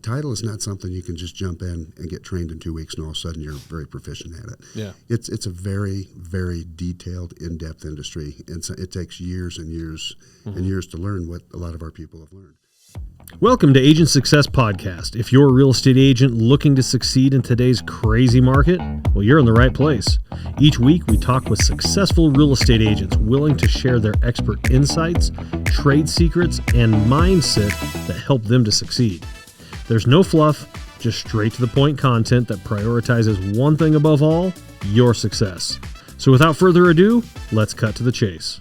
title is not something you can just jump in and get trained in 2 weeks and all of a sudden you're very proficient at it. Yeah. It's a very, very detailed, in-depth industry, and so it takes years and years and years to learn what a lot of our people have learned. Welcome to Agent Success Podcast. If you're a real estate agent looking to succeed in today's crazy market, well, you're in the right place. Each week, we talk with successful real estate agents willing to share their expert insights, trade secrets, and mindset that help them to succeed. There's no fluff, just straight to the point content that prioritizes one thing above all, your success. So without further ado, let's cut to the chase.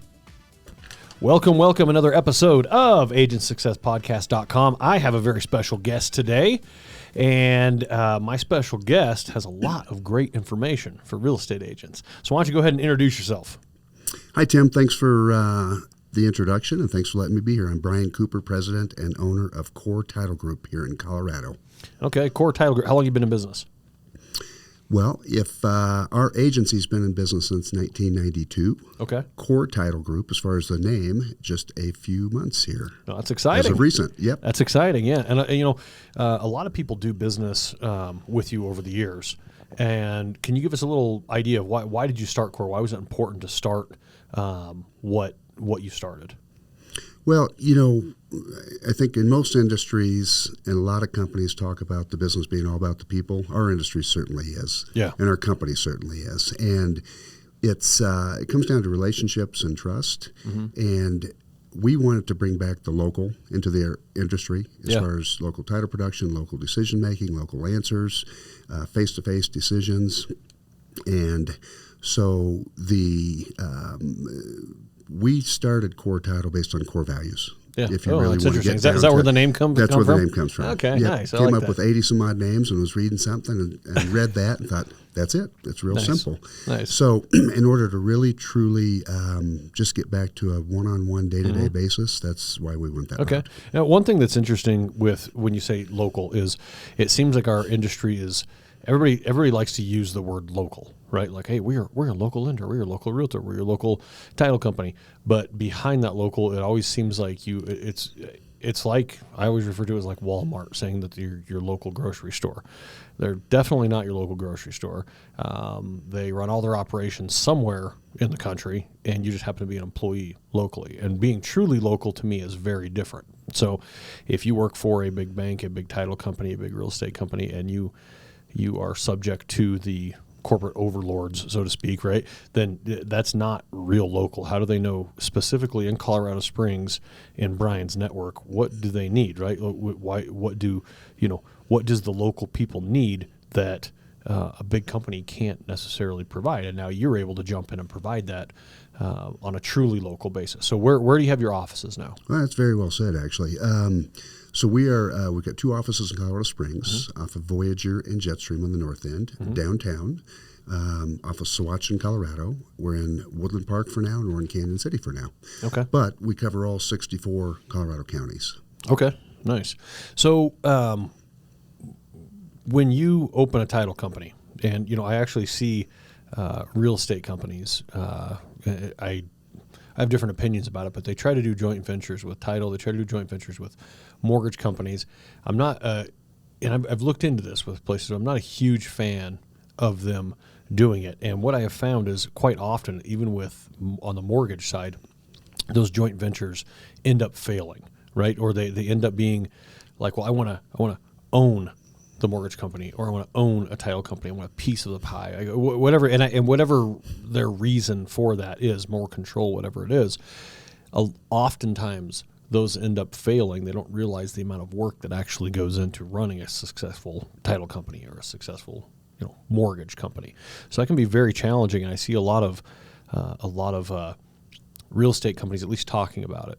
Welcome, another episode of AgentSuccessPodcast.com. I have a very special guest today, and my special guest has a lot of great information for real estate agents. So why don't you go ahead and introduce yourself? Hi, Tim. Thanks for the introduction, and thanks for letting me be here. I'm Brian Cooper, president and owner of Core Title Group here in Colorado. Okay, Core Title Group. How long have you been in business? Well, if our agency's been in business since 1992. Okay. Core Title Group, as far as the name, just a few months here. No, that's exciting. As of recent, yep. That's exciting, yeah. And, a lot of people do business with you over the years. And can you give us a little idea of why did you start Core? Why was it important to start what you started? Well, I think in most industries and a lot of companies talk about the business being all about the people. Our industry certainly is. Yeah. And our company certainly is. And it comes down to relationships and trust. Mm-hmm. And we wanted to bring back the local into their industry as far as local title production, local decision making, local answers, face-to-face decisions. And so we started Core Title based on core values. Yeah. If you really that's want to interesting. get Is that where the name comes from? That's where the name comes from. Okay, nice. Came up with 80 some odd names and was reading something and read that and thought, that's it. It's real simple. Nice. So in order to really, truly just get back to a one-on-one, day-to-day basis, that's why we went that route. Okay. Now, one thing that's interesting with when you say local is it seems like our industry is everybody likes to use the word local, right? Like, hey, we're a local lender, we're a local realtor, we're a local title company. But behind that local, it always seems like it's like, I always refer to it as like Walmart saying that you're your local grocery store. They're definitely not your local grocery store. They run all their operations somewhere in the country, and you just happen to be an employee locally. And being truly local to me is very different. So if you work for a big bank, a big title company, a big real estate company, and you are subject to the corporate overlords, so to speak, right? Then that's not real local. How do they know specifically in Colorado Springs, in Brian's network, what do they need, right? What does the local people need that a big company can't necessarily provide? And now you're able to jump in and provide that on a truly local basis. So where do you have your offices now? Well, that's very well said, actually. So we've got 2 offices in Colorado Springs, off of Voyager and Jetstream on the north end, downtown, off of Sahuarchin, Colorado. We're in Woodland Park for now, and we're in Kansas City for now. Okay. But we cover all 64 Colorado counties. Okay, nice. So when you open a title company, and I actually see real estate companies, I have different opinions about it, but they try to do joint ventures with title. They try to do joint ventures with mortgage companies. I'm not, and I've looked into this with places. I'm not a huge fan of them doing it. And what I have found is quite often, even on the mortgage side, those joint ventures end up failing, right? Or they end up being like, well, I want to own the mortgage company, or I want to own a title company. I want a piece of the pie, whatever, and whatever their reason for that is, more control, whatever it is. Oftentimes, those end up failing. They don't realize the amount of work that actually goes into running a successful title company or a successful, mortgage company. So that can be very challenging, and I see a lot of real estate companies at least talking about it.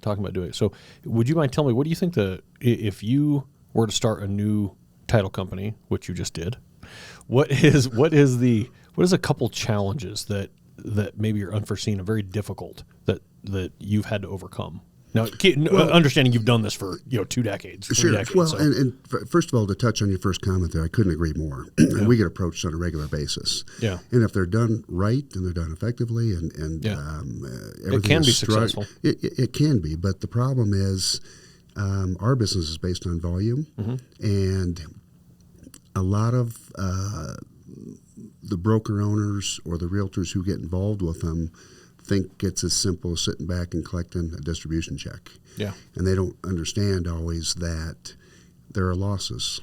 Talking about doing it. So, would you mind telling me, what do you think if you were to start a new title company, which you just did, what is a couple challenges that maybe are unforeseen and very difficult that you've had to overcome? Now, understanding you've done this for 2 decades, 3 decades. Well, and first of all, to touch on your first comment there, I couldn't agree more. And we get approached on a regular basis. Yeah. And if they're done right and they're done effectively, and everything it can be successful. It can be, but the problem is, Our business is based on volume, and a lot of the broker owners or the realtors who get involved with them think it's as simple as sitting back and collecting a distribution check. Yeah. And they don't understand always that there are losses,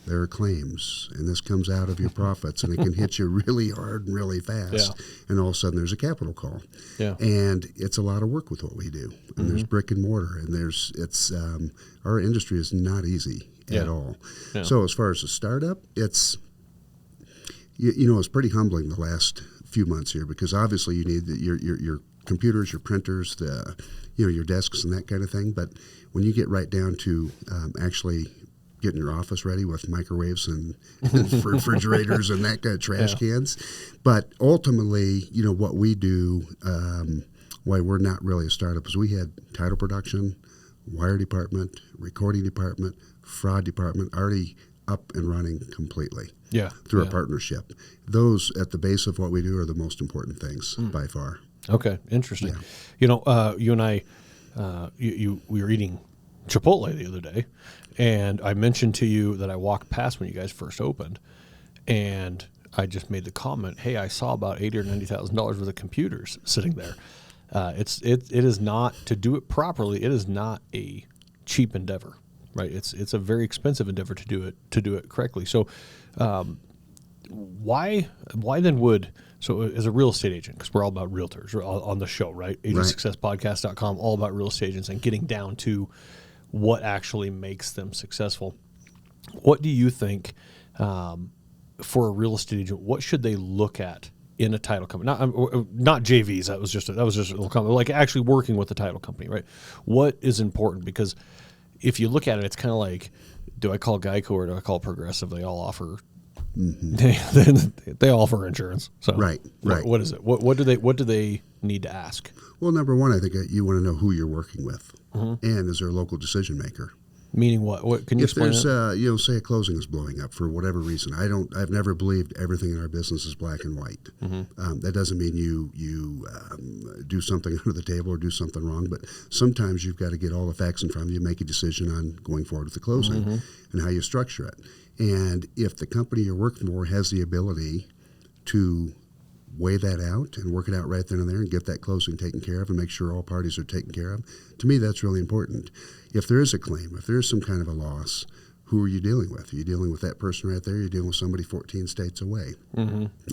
there are claims, and this comes out of your profits, and it can hit you really hard and really fast. Yeah. And all of a sudden there's a capital call. Yeah. And it's a lot of work with what we do. And there's brick and mortar, and our industry is not easy at all. Yeah. So as far as the startup, it's pretty humbling the last few months here, because obviously you need your computers, your printers, your desks and that kind of thing. But when you get right down to actually getting your office ready with microwaves and refrigerators and that kind of trash cans, but ultimately, what we do, why we're not really a startup, is we had title production, wire department, recording department, fraud department already up and running completely. Yeah. Through our partnership. Those at the base of what we do are the most important things by far. Okay, interesting. Yeah. You and I, we were eating Chipotle the other day, and I mentioned to you that I walked past when you guys first opened, and I just made the comment, "Hey, I saw about $80,000 or $90,000 worth of computers sitting there." It is not, to do it properly. It is not a cheap endeavor, right? It's a very expensive endeavor to do it correctly. So, why then would, so as a real estate agent, because we're all about realtors on the show, right? AgentSuccessPodcast.com, all about real estate agents and getting down to what actually makes them successful. What do you think, for a real estate agent, what should they look at in a title company? Not JVs. That was just a little comment. Like actually working with the title company, right? What is important? Because if you look at it, it's kind of like, do I call Geico or do I call Progressive? They all offer. They all offer insurance. So right. What is it? What do they need to ask? Well, number one, I think you want to know who you're working with, and is there a local decision maker? Meaning what? What can you explain? If there's say a closing is blowing up for whatever reason, I've never believed everything in our business is black and white. That doesn't mean you do something under the table or do something wrong, but sometimes you've got to get all the facts in front of you, make a decision on going forward with the closing and how you structure it. And if the company you're working for has the ability to weigh that out and work it out right then and there and get that closing taken care of and make sure all parties are taken care of, to me that's really important. If there is a claim, if there is some kind of a loss, who are you dealing with? Are you dealing with that person right there? Are you dealing with somebody 14 states away?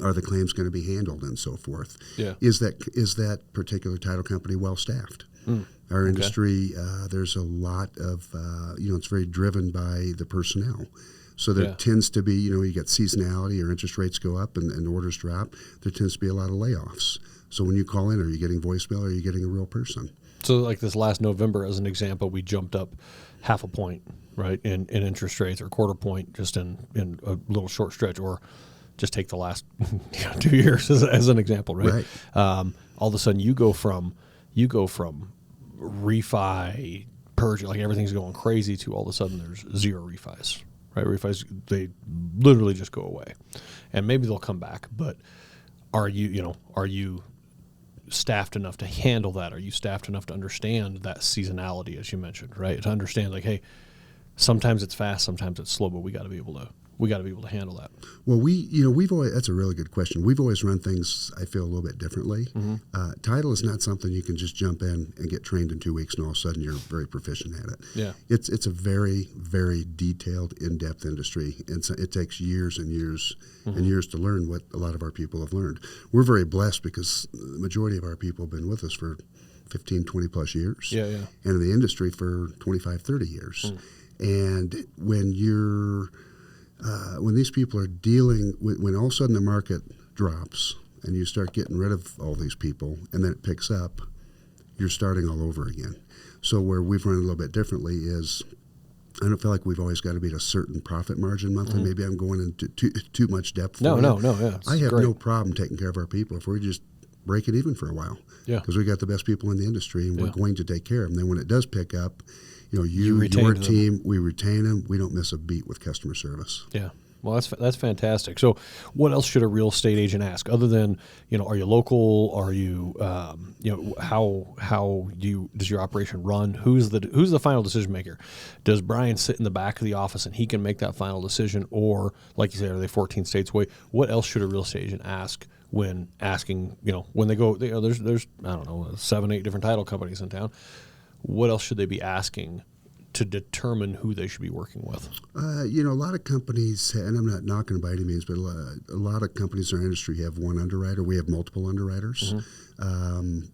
Are the claims going to be handled and so forth? Yeah. Is that particular title company well staffed? Our industry, there's a lot of, it's very driven by the personnel. So there tends to be, you get seasonality or interest rates go up and orders drop. There tends to be a lot of layoffs. So when you call in, are you getting voicemail or are you getting a real person? So like this last November, as an example, we jumped up 0.5 point, right, in interest rates, or 1/4 point just in a little short stretch, or just take the last 2 years as an example, right? All of a sudden you go from refi, purge, like everything's going crazy, to all of a sudden there's zero refis. Right, refis, they literally just go away, and maybe they'll come back. But are you staffed enough to handle that? Are you staffed enough to understand that seasonality, as you mentioned, right? To understand, like, hey, sometimes it's fast, sometimes it's slow, but we got to be able to handle that. Well, we've always, that's a really good question. We've always run things, I feel, a little bit differently. Title is not something you can just jump in and get trained in 2 weeks and all of a sudden you're very proficient at it. Yeah. It's a very, very detailed, in-depth industry, and so it takes years and years and years to learn what a lot of our people have learned. We're very blessed because the majority of our people have been with us for 15, 20 plus years. Yeah. And in the industry for 25, 30 years. And when these people are dealing with, when all of a sudden the market drops and you start getting rid of all these people and then it picks up, you're starting all over again. So where we've run a little bit differently is, I don't feel like we've always got to be at a certain profit margin monthly. Maybe I'm going into too much depth. No. Yeah, I have great. no problem taking care of our people if we just break it even for a while. Yeah. Because we got the best people in the industry and we're going to take care of them. Then when it does pick up, your retain team, we retain them. We don't miss a beat with customer service. Yeah. Well, that's fantastic. So, what else should a real estate agent ask other than, are you local? Are you, how does your operation run? Who's the final decision maker? Does Brian sit in the back of the office and he can make that final decision, or like you said, are they 14 states away? What else should a real estate agent ask when asking? When they go, there's I don't know 7-8 different title companies in town. What else should they be asking to determine who they should be working with? A lot of companies, and I'm not knocking by any means, but a lot of companies in our industry have one underwriter. We have multiple underwriters,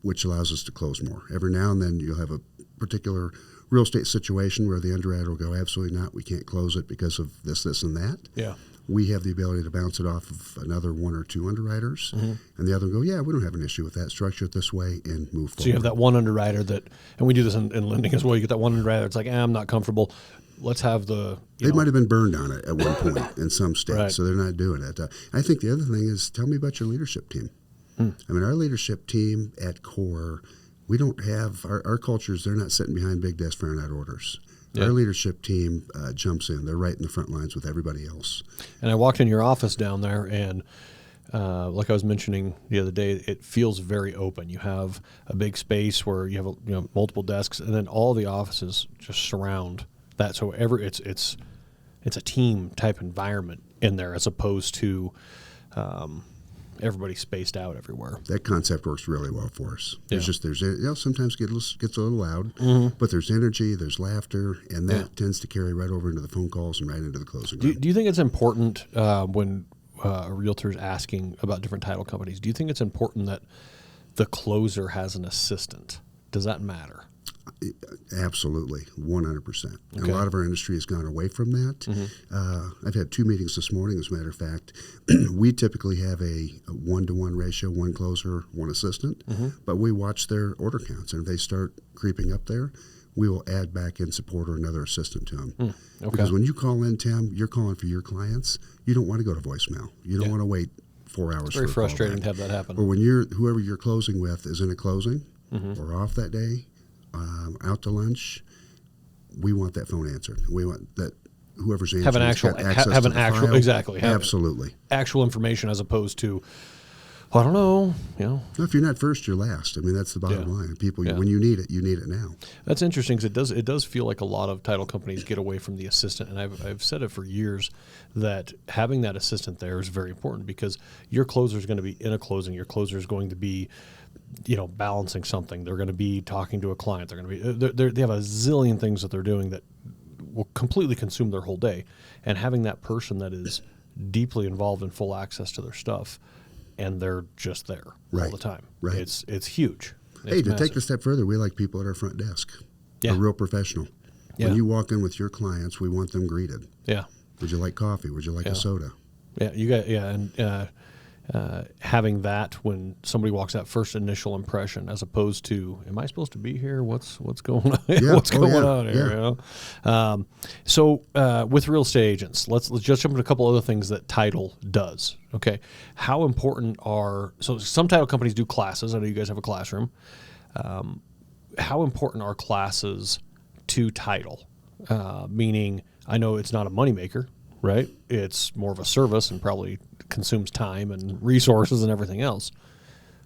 which allows us to close more. Every now and then you'll have a particular real estate situation where the underwriter will go, absolutely not, we can't close it because of this, and that. Yeah. We have the ability to bounce it off of another one or two underwriters, and the other will go, yeah, we don't have an issue with that. Structure it this way and move forward. So you have that one underwriter that, and we do this in lending as well. You get that one underwriter. It's like, I'm not comfortable. Let's have the. They might have been burned on it at one point in some states, right. So they're not doing it. I think the other thing is, tell me about your leadership team. I mean, our leadership team at core, we don't have our cultures. They're not sitting behind big desks firing out orders. Yeah. Our leadership team jumps in. They're right in the front lines with everybody else. And I walked in your office down there, and like I was mentioning the other day, it feels very open. You have a big space where you have multiple desks, and then all the offices just surround that. So it's a team type environment in there, as opposed to everybody spaced out everywhere. That concept works really well for us. Yeah. There's sometimes gets a little loud, but there's energy, there's laughter, and that tends to carry right over into the phone calls and right into the closing room. Do you think it's important when a realtor is asking about different title companies? Do you think it's important that the closer has an assistant? Does that matter? Absolutely, 100%. Okay. And a lot of our industry has gone away from that. I've had 2 meetings this morning, as a matter of fact. We typically have a 1-to-1 ratio, one closer, one assistant, but we watch their order counts, and if they start creeping up there, we will add back in support or another assistant to them. Okay. Because when you call in, Tim, you're calling for your clients. You don't want to go to voicemail. You don't want to wait 4 hours. It's very for frustrating to have that happen. Or when whoever you're closing with is in a closing or off that day, out to lunch, we want that phone answered. We want that whoever's answering have an actual file. exactly. Absolutely. Actual information, as opposed to, I don't know, No, if you're not first, you're last. I mean, that's the bottom line. People, when you need it now. That's interesting, because it does feel like a lot of title companies get away from the assistant, and I've said it for years that having that assistant there is very important, because your closer is going to be in a closing. Your closer is going to be balancing something. They're going to be talking to a client. They're going to be they have a zillion things that they're doing that will completely consume their whole day. And having that person that is deeply involved in full access to their stuff, and they're just there all the time. Right. It's huge. Hey, to take it a step further, we like people at our front desk. Yeah. A real professional. Yeah. When you walk in with your clients, we want them greeted. Yeah. Would you like coffee? Would you like a soda? Yeah, you got and having that when somebody walks, that first initial impression, as opposed to, am I supposed to be here? What's going on? What's going on here? So with real estate agents, let's just jump into a couple other things that title does. Okay, how important so some title companies do classes. I know you guys have a classroom. How important are classes to title? Meaning, I know it's not a moneymaker, right? It's more of a service and probably consumes time and resources and everything else.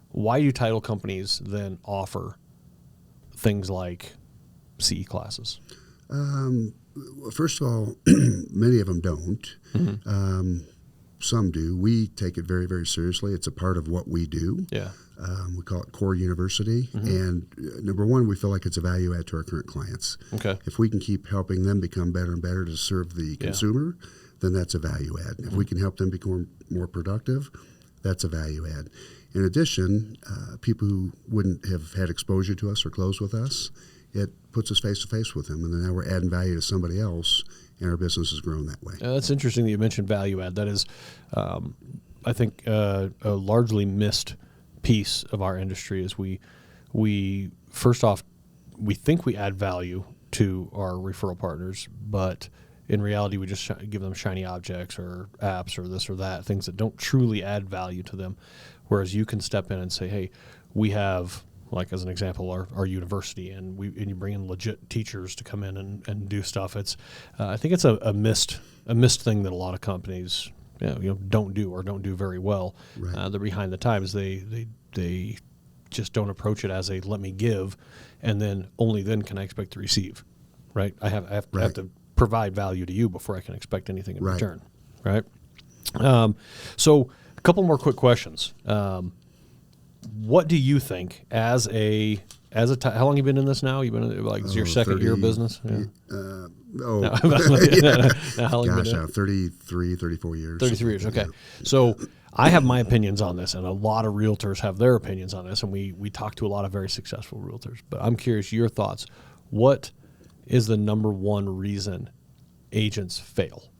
Why do title companies then offer things like CE classes? First of all, many of them don't. Some do. We take it very, very seriously. It's a part of what we do. Yeah. We call it core university. And number one, we feel like it's a value add to our current clients. Okay. If we can keep helping them become better and better to serve the consumer, then that's a value add. If we can help them become more productive, that's a value add. In addition, people who wouldn't have had exposure to us or close with us, it puts us face to face with them, and then now we're adding value to somebody else, and our business has grown that way. That's interesting that you mentioned value add. That is, I think, a largely missed piece of our industry is we first off, we think we add value to our referral partners, but in reality, we just give them shiny objects or apps or this or that, things that don't truly add value to them. Whereas you can step in and say, hey, we have, like as an example, our university, and you bring in legit teachers to come in and do stuff. It's I think it's a missed thing that a lot of companies don't do very well. Right. They're behind the times. They just don't approach it as a let me give, and then only then can I expect to receive. Right. I have to provide value to you before I can expect anything in return. Right. So a couple more quick questions. What do you think how long have you been in this now? You've been like your second 30, year of business? Yeah. How long have you been 33, 34 years. 33 years, okay. Yeah. So I have my opinions on this, and a lot of realtors have their opinions on this, and we talk to a lot of very successful realtors. But I'm curious your thoughts. What is the number one reason agents fail?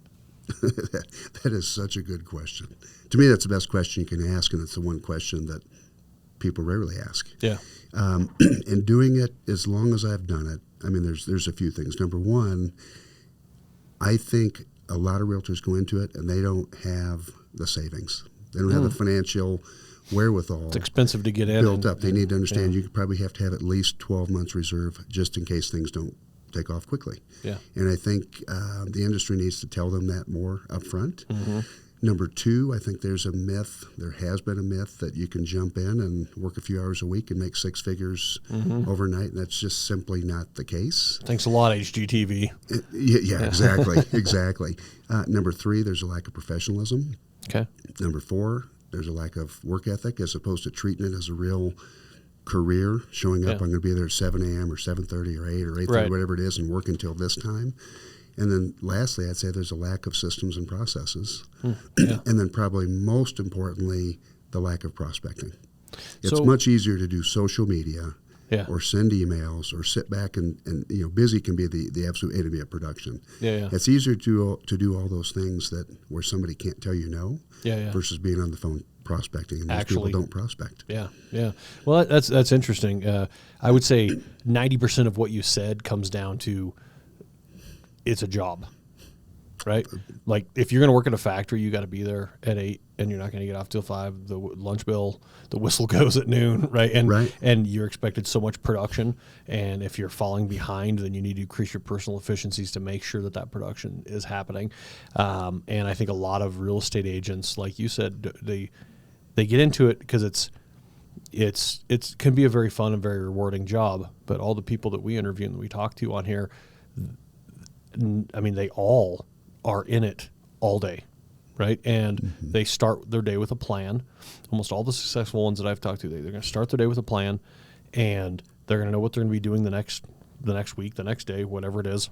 That is such a good question. To me, that's the best question you can ask, and it's the one question that people rarely ask. Yeah. And doing it as long as I've done it, I mean, there's a few things. Number one, I think a lot of realtors go into it and they don't have the savings. They don't have the financial wherewithal. It's expensive to get in. Built up. They need to understand you probably have to have at least 12 months reserve just in case things don't take off quickly. Yeah. And I think the industry needs to tell them that more up front. Mm-hmm. Number two, I think there has been a myth that you can jump in and work a few hours a week and make six figures overnight, and that's just simply not the case. Thanks a lot, HGTV. Yeah, exactly, exactly. Number three, there's a lack of professionalism. Okay. Number four, there's a lack of work ethic as opposed to treating it as a real career, showing up, I'm going to be there at 7 a.m. or 7:30 or 8 or 8:30, whatever it is, and work until this time. And then lastly, I'd say there's a lack of systems and processes. Yeah. And then probably most importantly, the lack of prospecting. It's much easier to do social media or send emails or sit back and busy can be the absolute enemy of production. Yeah. It's easier to do all those things where somebody can't tell you no versus being on the phone prospecting, and most people don't prospect. Yeah. Well, that's interesting. I would say 90% of what you said comes down to it's a job, right? Like if you're going to work at a factory, you got to be there at 8 and you're not going to get off till 5. The lunch bell, the whistle goes at noon, right? And you're expected so much production. And if you're falling behind, then you need to increase your personal efficiencies to make sure that production is happening. And I think a lot of real estate agents, like you said, they get into it because it can be a very fun and very rewarding job. But all the people that we interview and that we talk to on here, I mean, they all are in it all day, right? And they start their day with a plan. Almost all the successful ones that I've talked to, they're going to start their day with a plan, and they're going to know what they're going to be doing the next week, the next day, whatever it is.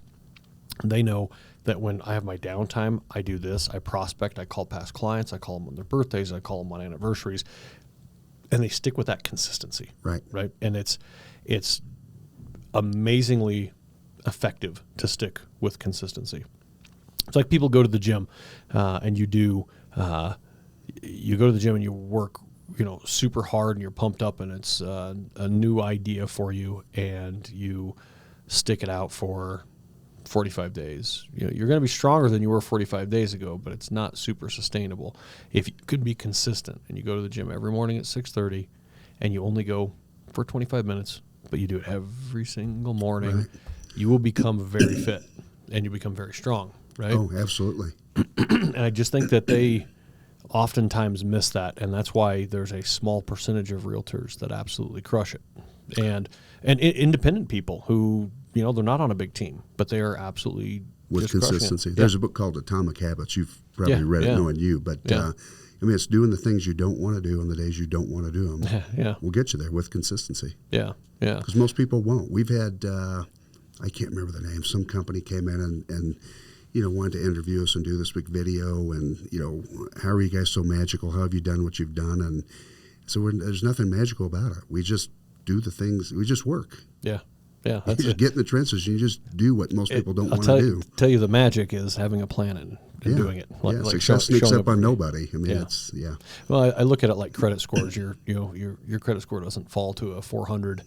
They know that when I have my downtime, I do this. I prospect. I call past clients. I call them on their birthdays. I call them on anniversaries, and they stick with that consistency, right? And it's amazingly effective to stick with consistency. It's like people go to the gym and you go to the gym and you work super hard and you're pumped up and it's a new idea for you and you stick it out for 45 days. You're going to be stronger than you were 45 days ago, but it's not super sustainable. If you could be consistent and you go to the gym every morning at 6:30 and you only go for 25 minutes, but you do it every single morning, you will become very fit and you become very strong, right? Oh, absolutely. And I just think that they oftentimes miss that, and that's why there's a small percentage of realtors that absolutely crush it. And independent people who, they're not on a big team, but they are absolutely with consistency. There's a book called Atomic Habits. You've probably read it knowing you, but it's doing the things you don't want to do on the days you don't want to do them. Will get you there with consistency. Yeah. Because most people won't. We've had I can't remember the name. Some company came in and wanted to interview us and do this big video and, how are you guys so magical? How have you done what you've done? And so there's nothing magical about it. We just do the things. We just work. Yeah. You just get in the trenches and you just do what most people don't want to do. Tell you the magic is having a plan and doing it. Success sneaks up on nobody. I mean, Well, I look at it like credit scores. Your credit score doesn't fall to a 400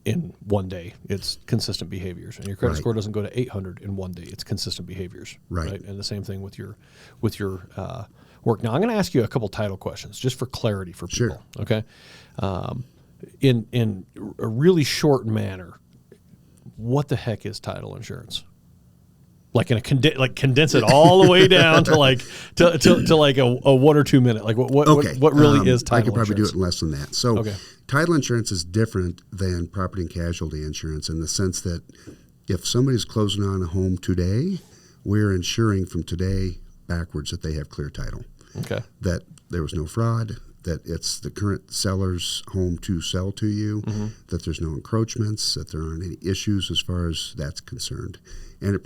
in one day. It's consistent behaviors, and your credit score doesn't go to 800 in one day. It's consistent behaviors, right? And the same thing with your work. Now, I'm going to ask you a couple title questions just for clarity for people. Sure. Okay. in a really short manner, what the heck is title insurance? Like in a condense it all the way down to like a 1 or 2 minute. Like what really is title insurance? I could probably do it in less than that. So okay. Title insurance is different than property and casualty insurance in the sense that if somebody's closing on a home today, we're insuring from today backwards that they have clear title. Okay. That there was no fraud, that it's the current seller's home to sell to you, that there's no encroachments, that there aren't any issues as far as that's concerned. And it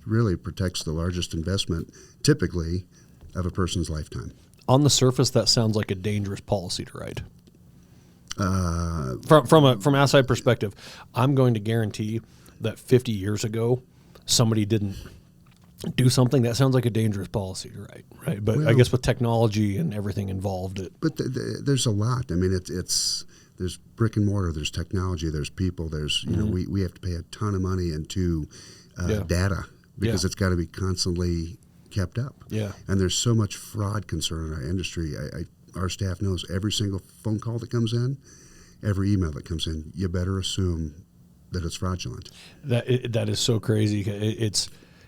really protects the largest investment, typically, of a person's lifetime. On the surface, that sounds like a dangerous policy to write. From outside perspective, I'm going to guarantee that 50 years ago, somebody didn't do something. That sounds like a dangerous policy to write, right? But well, I guess with technology and everything involved, there's a lot. I mean, it's there's brick and mortar, there's technology, there's people, there's we have to pay a ton of money into data because it's got to be constantly kept up. Yeah, and there's so much fraud concern in our industry. Our staff knows every single phone call that comes in, every email that comes in. You better assume that it's fraudulent. That is so crazy.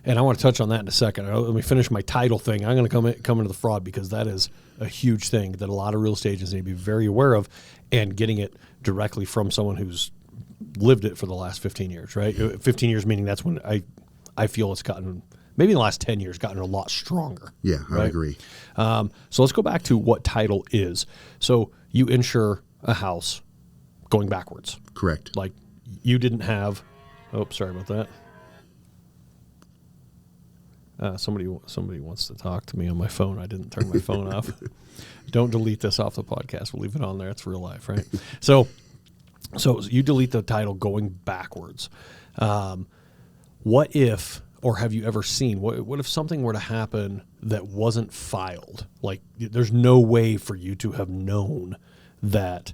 And I want to touch on that in a second. Let me finish my title thing. I'm going to come into the fraud because that is a huge thing that a lot of real estate agents need to be very aware of, and getting it directly from someone who's lived it for the last 15 years, right? 15 years meaning that's when I feel it's gotten, maybe in the last 10 years, gotten a lot stronger. Yeah, right? I agree. So let's go back to what title is. So you insure a house going backwards. Correct. Like you didn't have, sorry about that. Somebody wants to talk to me on my phone. I didn't turn my phone off. Don't delete this off the podcast. We'll leave it on there. It's real life, right? So you delete the title going backwards. What if, or have you ever seen, what if something were to happen that wasn't filed? Like there's no way for you to have known that,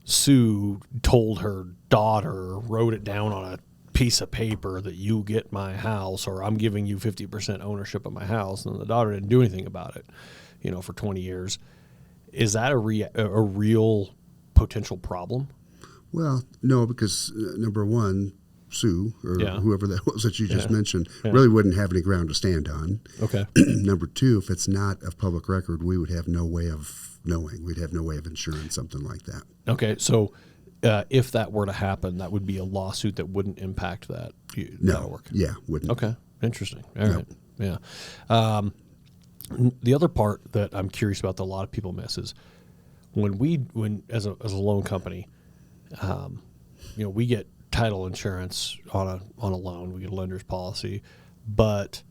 Sue told her daughter, wrote it down on a piece of paper that you get my house, or I'm giving you 50% ownership of my house, and the daughter didn't do anything about it, for 20 years. Is that a real potential problem? Well, no, because number one, Sue, or whoever that was that you just mentioned, really wouldn't have any ground to stand on. Okay. Number two, if it's not of public record, we would have no way of knowing. We'd have no way of insuring something like that. Okay, so if that were to happen, that would be a lawsuit that wouldn't impact that. No. Work. Yeah, wouldn't. Okay, interesting. All right. Yeah. The other part that I'm curious about that a lot of people miss is when as a loan company, we get title insurance on a loan, we get a lender's policy, but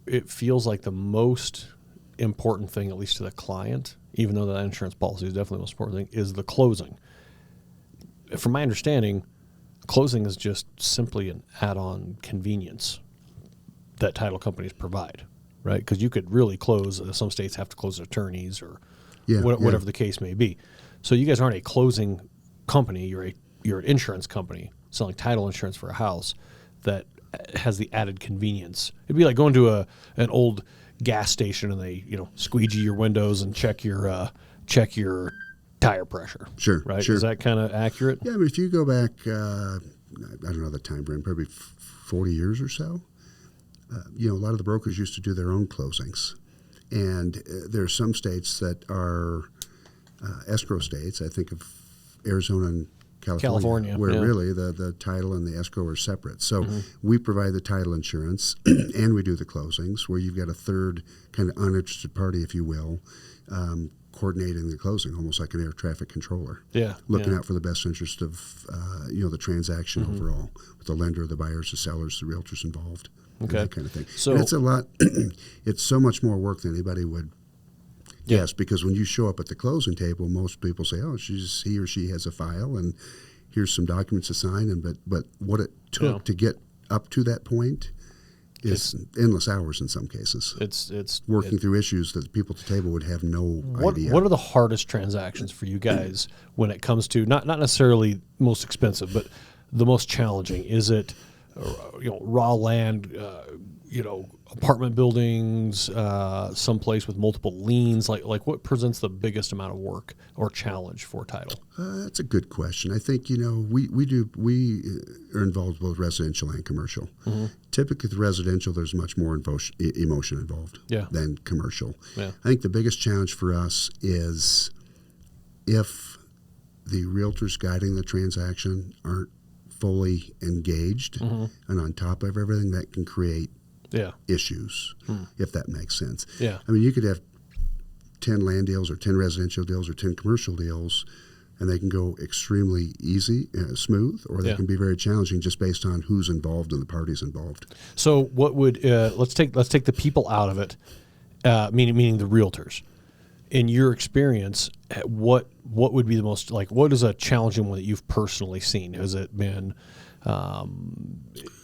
it feels like the most important thing, at least to the client, even though that insurance policy is definitely the most important thing, is the closing. From my understanding, closing is just simply an add-on convenience that title companies provide, right? Because you could really close. Some states have to close attorneys or whatever the case may be. So you guys aren't a closing company. You're an insurance company selling title insurance for a house that has the added convenience. It'd be like going to an old gas station and they squeegee your windows and check your tire pressure. Sure. Right. Sure. Is that kind of accurate? Yeah. I mean, if you go back, I don't know the time frame, probably 40 years or so. A lot of the brokers used to do their own closings, and there are some states that are escrow states. I think of Arizona and California where really the title and the escrow are separate. So we provide the title insurance and we do the closings, where you've got a third kind of uninterested party, if you will, coordinating the closing, almost like an air traffic controller. Looking out for the best interest of the transaction overall, with the lender, the buyers, the sellers, the realtors involved, that kind of thing. So and it's a lot. It's so much more work than anybody would guess, because when you show up at the closing table, most people say, "Oh, he or she has a file, and here's some documents to sign." And but what it took to get up to that point is endless hours in some cases. It's working through issues that the people at the table would have no idea. What are the hardest transactions for you guys when it comes to not necessarily most expensive, but the most challenging? Is it raw land, apartment buildings, someplace with multiple liens? Like what presents the biggest amount of work or challenge for title? That's a good question. I think, we are involved with both residential and commercial. Mm-hmm. Typically, with residential, there's much more emotion involved than commercial. Yeah. I think the biggest challenge for us is if the realtors guiding the transaction aren't fully engaged and on top of everything, that can create issues, if that makes sense. Yeah. I mean, you could have 10 land deals or 10 residential deals or 10 commercial deals, and they can go extremely easy, smooth, or they can be very challenging just based on who's involved and the parties involved. So what would let's take the people out of it, meaning the realtors. In your experience, what would be the most, like, what is a challenging one that you've personally seen? Has it been, I'll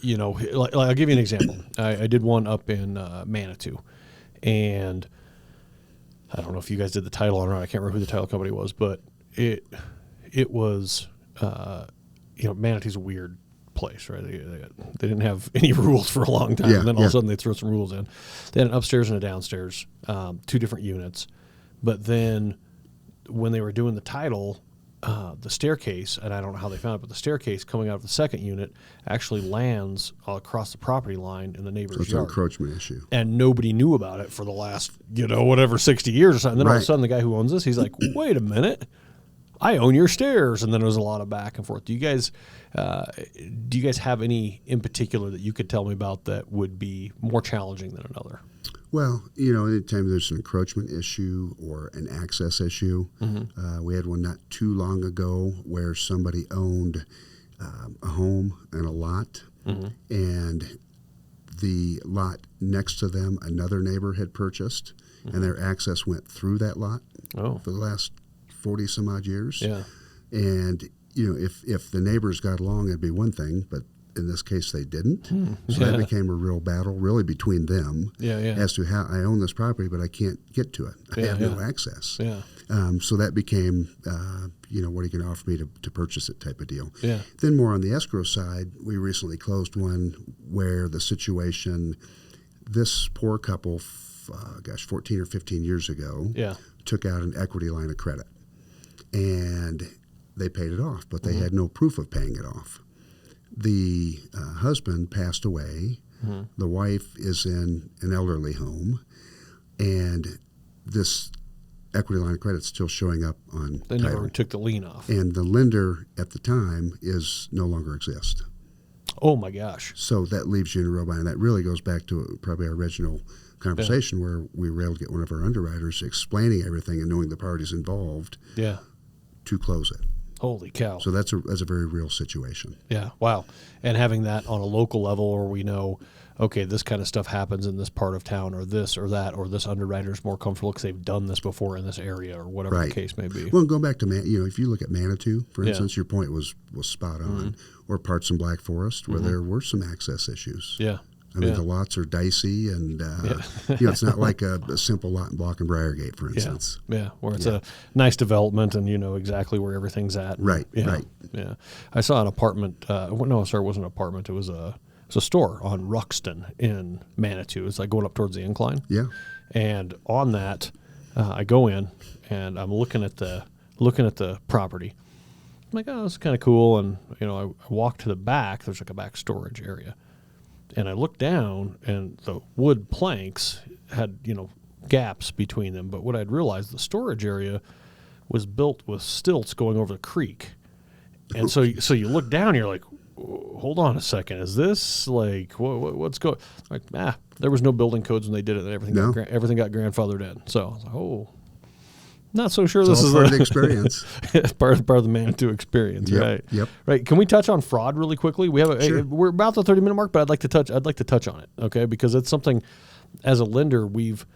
give you an example. I did one up in Manitou, and I don't know if you guys did the title or not. I can't remember who the title company was, but it was, Manitou's a weird place, right? They didn't have any rules for a long time, and then all of a sudden they throw some rules in. They had an upstairs and a downstairs, 2 different units. But then when they were doing the title, the staircase, and I don't know how they found it, but the staircase coming out of the second unit actually lands across the property line in the neighbor's yard. So it's an encroachment issue. And nobody knew about it for the last, 60 years or something. And then all of a sudden the guy who owns this, he's like, wait a minute, I own your stairs. And then there was a lot of back and forth. Do you guys have any in particular that you could tell me about that would be more challenging than another? Well, anytime there's an encroachment issue or an access issue, we had one not too long ago where somebody owned a home and a lot, and the lot next to them, another neighbor had purchased, and their access went through that lot for the last 40 some odd years. Yeah. And, if the neighbors got along, it'd be one thing, but in this case, they didn't. So that became a real battle, really, between them as to how I own this property, but I can't get to it. I have no access. Yeah. So that became, what are you going to offer me to purchase it type of deal. Yeah. Then more on the escrow side, we recently closed one where the situation, this poor couple, 14 or 15 years ago, took out an equity line of credit. And they paid it off, but they had no proof of paying it off. The husband passed away. The wife is in an elderly home, and this equity line of credit is still showing up on They title. never took the lien off. And the lender at the time is no longer exist. Oh, my gosh. So that leaves you in a real bind. And that really goes back to probably our original conversation where we were able to get one of our underwriters explaining everything and knowing the parties involved to close it. Holy cow. So that's a very real situation. Yeah, wow. And having that on a local level where we know, okay, this kind of stuff happens in this part of town or this or that, or this underwriter's more comfortable because they've done this before in this area or whatever the case may be. Well, going back to, if you look at Manitou, for instance, your point was spot on, or parts in Black Forest where there were some access issues. Yeah. I mean, the lots are dicey, and it's not like a simple lot in Block and Briargate, for instance. Yeah, where it's a nice development, and you know exactly where everything's at. Right. Yeah, I saw an apartment. It wasn't an apartment. It was a store on Ruxton in Manitou. It's like going up towards the incline. Yeah. And on that, I go in, and I'm looking at the property. I'm like, oh, this is kind of cool. And I walk to the back. There's like a back storage area. And I looked down, and the wood planks had, gaps between them. But what I'd realized, the storage area was built with stilts going over the creek. And so you look down, you're like, hold on a second. Is this like, what's going? Like, there was no building codes when they did it, and everything got grandfathered in. So I was like, not so sure this is part of the experience. part of the Manitou experience, right? Yep. Right. Can we touch on fraud really quickly? We have Sure. We're about the 30-minute mark, but I'd like to touch on it, okay? Because it's something, as a lender, we've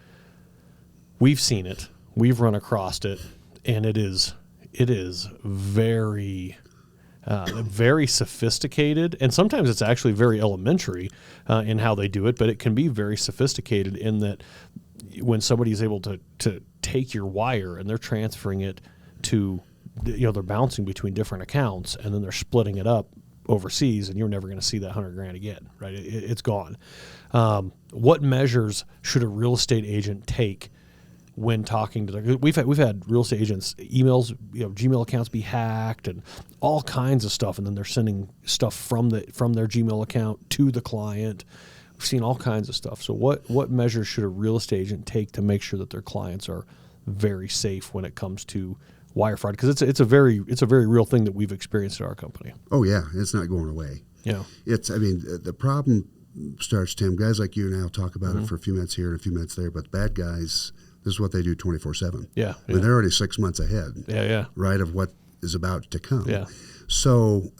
seen it, we've run across it, and it is very very sophisticated, and sometimes it's actually very elementary in how they do it, but it can be very sophisticated in that when somebody is able to take your wire and they're transferring it to, they're bouncing between different accounts, and then they're splitting it up overseas, and you're never going to see that $100,000 again, right? It's gone. What measures should a real estate agent take when talking to their? We've had real estate agents emails, Gmail accounts be hacked and all kinds of stuff, and then they're sending stuff from their Gmail account to the client. We've seen all kinds of stuff. So what measures should a real estate agent take to make sure that their clients are very safe when it comes to wire fraud? Because it's a very real thing that we've experienced at our company. Oh yeah, it's not going away. Yeah, the problem starts, Tim. Guys like you and I will talk about it for a few minutes here and a few minutes there, but the bad guys, this is what they do 24/7. Yeah, I mean, they're already 6 months ahead. Yeah. Right, of what is about to come. Yeah. So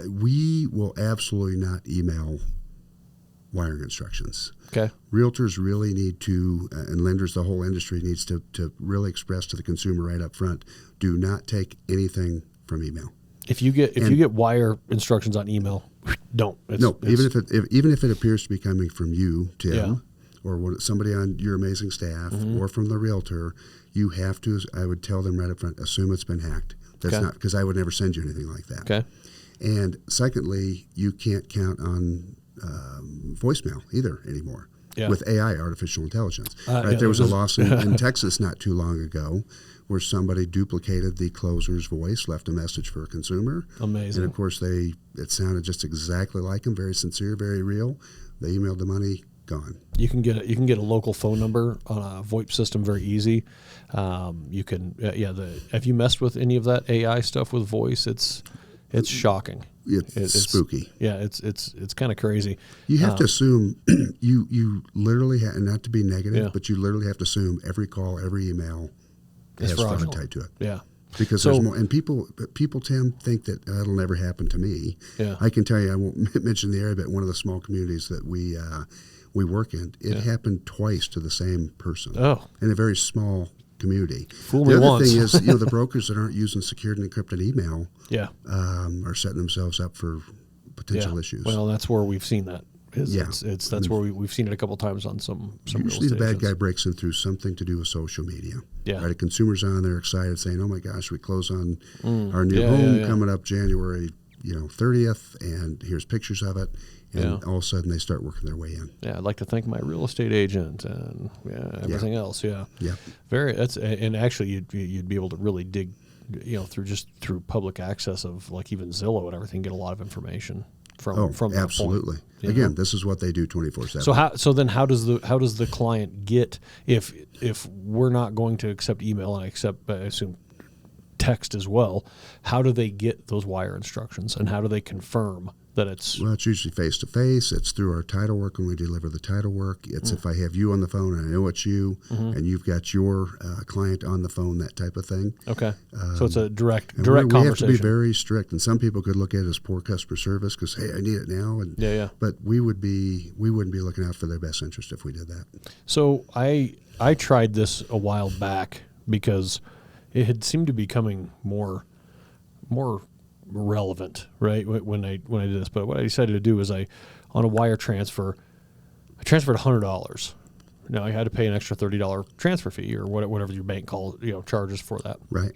we will absolutely not email wiring instructions. Okay. Realtors really need to, and lenders, the whole industry needs to really express to the consumer right up front: do not take anything from email. If you get wire instructions on email, don't. Even if it appears to be coming from you, Tim, or somebody on your amazing staff, or from the realtor, you have to. I would tell them right up front: assume it's been hacked. That's not, because I would never send you anything like that. Okay. And secondly, you can't count on voicemail either anymore. Yeah. With AI, artificial intelligence. There was a loss in Texas not too long ago where somebody duplicated the closer's voice, left a message for a consumer. Amazing. And of course, it sounded just exactly like him, very sincere, very real. They emailed the money, gone. You can get a local phone number on a VoIP system very easy. You can have you messed with any of that AI stuff with voice? It's shocking. It's spooky. Yeah, it's kind of crazy. You have to assume you literally have, and not to be negative, but you literally have to assume every call, every email has fraud tied to it. Yeah, because there's more, and people, Tim, think that that'll never happen to me. Yeah, I can tell you, I won't mention the area, but one of the small communities that we work in, it happened twice to the same person. Oh, in a very small community. Fool me once. The other thing is, the brokers that aren't using secured and encrypted email, are setting themselves up for potential issues. Well, that's where we've seen that. That's where we've seen it a couple times on some usually real estate the bad agents. guy breaks in through something to do with social media. Yeah, right. A consumer's on there excited, saying, "Oh my gosh, we close on our new home coming up January 30th, and here's pictures of it." And all of a sudden, they start working their way in. Yeah, I'd like to thank my real estate agent and everything else. Yeah, and actually, you'd be able to really dig, through public access of like even Zillow and everything, get a lot of information from that absolutely. Point. Again, this is what they do 24/7. So then how does the client get, if we're not going to accept email and I assume text as well, how do they get those wire instructions, and how do they confirm that it's? Well, it's usually face to face. It's through our title work when we deliver the title work. It's if I have you on the phone and I know it's you, and you've got your client on the phone, that type of thing. Okay, so it's a direct we conversation. We have to be very strict, and some people could look at it as poor customer service because, hey, I need it now. And but we wouldn't be looking out for their best interest if we did that. So I tried this a while back because it had seemed to be becoming more relevant, right, when I did this. But what I decided to do is on a wire transfer, I transferred $100. Now I had to pay an extra $30 transfer fee or whatever your bank charges for that. Right.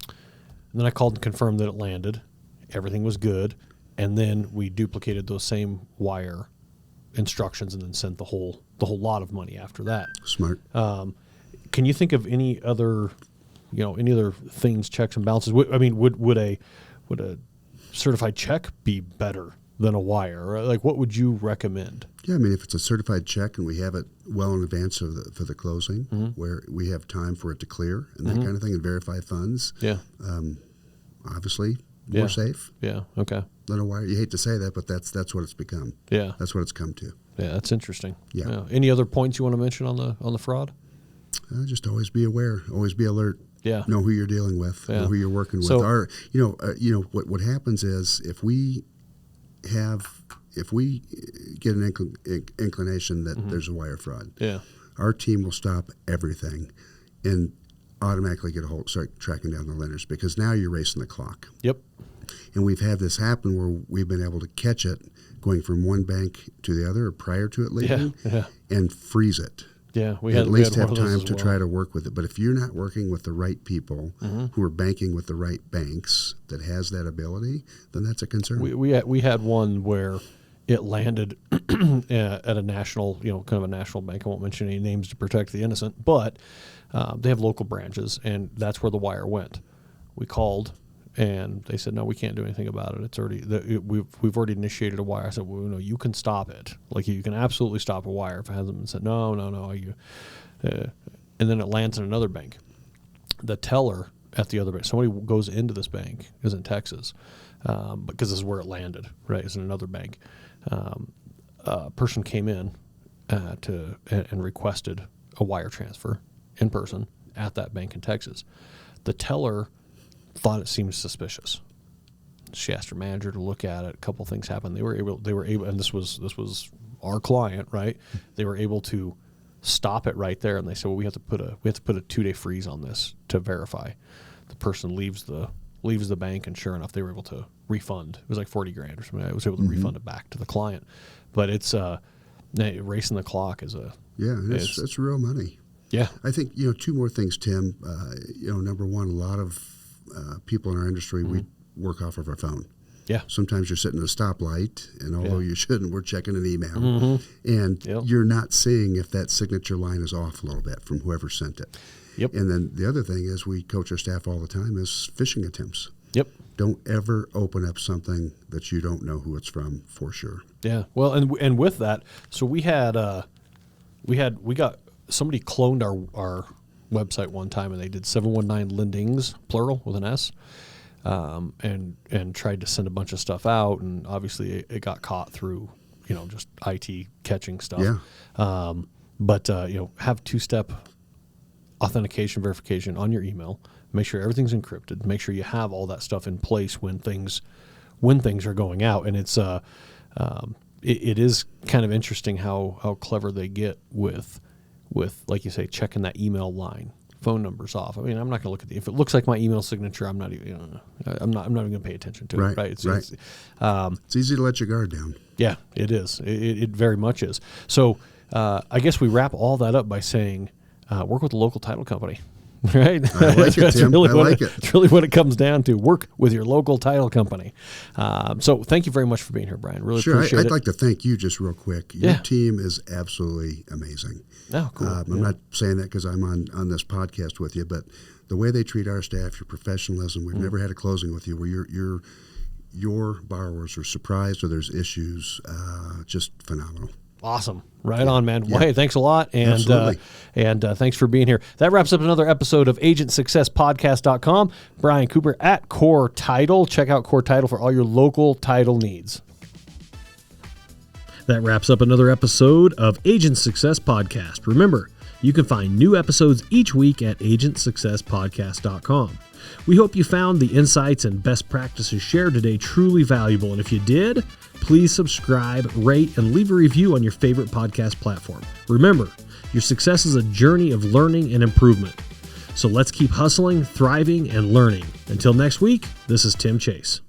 And then I called and confirmed that it landed. Everything was good. And then we duplicated those same wire instructions and then sent the whole lot of money after that. Smart. Can you think of any other things, checks and balances? Would a certified check be better than a wire? Or like, what would you recommend? Yeah, if it's a certified check and we have it well in advance for the closing, where we have time for it to clear and that kind of thing, and verify funds. Yeah. Obviously, more safe. Yeah. Okay. Than a wire. You hate to say that, but that's what it's become. Yeah. That's what it's come to. Yeah, that's interesting. Yeah. Any other points you want to mention on the fraud? Just always be aware. Always be alert. Yeah. Know who you're dealing with. Know who you're working with. So, what happens is if we get an inclination that there's a wire fraud, our team will stop everything and automatically start tracking down the lenders, because now you're racing the clock. Yep. And we've had this happen where we've been able to catch it going from one bank to the other or prior to it leaving and freeze it. Yeah, at least have one of those time as to well. try to work with it. But if you're not working with the right people who are banking with the right banks that has that ability, then that's a concern. We had one where it landed at a national, kind of a national bank. I won't mention any names to protect the innocent, but they have local branches, and that's where the wire went. We called, and they said, no, we can't do anything about it. It's already we've already initiated a wire. I said, well, no, you can stop it. Like, you can absolutely stop a wire if it hasn't been said. No. And then it lands in another bank. The teller at the other bank, somebody goes into this bank, is in Texas, because this is where it landed, right? It's in another bank. A person came in and requested a wire transfer in person at that bank in Texas. The teller thought it seemed suspicious. She asked her manager to look at it. A couple things happened. They were able, and this was our client, right? They were able to stop it right there, and they said, well, we have to put a 2-day freeze on this to verify. The person leaves the bank, and sure enough, they were able to refund. It was like $40,000 or something. I was able to refund it back to the client. But it's racing the clock is a it's real money. Yeah, I think two more things, Tim. Number one, a lot of people in our industry we work off of our phone. Yeah. Sometimes you're sitting at a stoplight, and although you shouldn't, we're checking an email, and you're not seeing if that signature line is off a little bit from whoever sent it. Yep. And then the other thing is we coach our staff all the time is phishing attempts. Yep. Don't ever open up something that you don't know who it's from for sure. Yeah. Well, and with that, so we got somebody cloned our website one time, and they did 719 Lendings, plural with an S, and tried to send a bunch of stuff out, and obviously it got caught through just IT catching stuff. Yeah. But have 2-step authentication verification on your email. Make sure everything's encrypted. Make sure you have all that stuff in place when things are going out. And it's it is kind of interesting how clever they get with like you say, checking that email line, phone numbers off. I mean, I'm not going to look at if it looks like my email signature, I'm not even I'm not even going to pay attention to it. Right. It's easy to let your guard down. Yeah, it is. It very much is. So I guess we wrap all that up by saying work with a local title company. Right? I like it, Tim. It's really what it comes down to. Work with your local title company. So thank you very much for being here, Brian. Really appreciate it. I'd like to thank you just real quick. Your team is absolutely amazing. Oh, cool. I'm not saying that because I'm on this podcast with you, but the way they treat our staff, your professionalism, we've never had a closing with you where your borrowers are surprised or there's issues, just phenomenal. Awesome. Right on, man. Well, hey, thanks a lot. And Absolutely. Thanks for being here. That wraps up another episode of agentsuccesspodcast.com. Brian Cooper at Core Title. Check out Core Title for all your local title needs. That wraps up another episode of Agent Success Podcast. Remember, you can find new episodes each week at agentsuccesspodcast.com. We hope you found the insights and best practices shared today truly valuable. And if you did, please subscribe, rate, and leave a review on your favorite podcast platform. Remember, your success is a journey of learning and improvement. So let's keep hustling, thriving, and learning. Until next week, this is Tim Chase.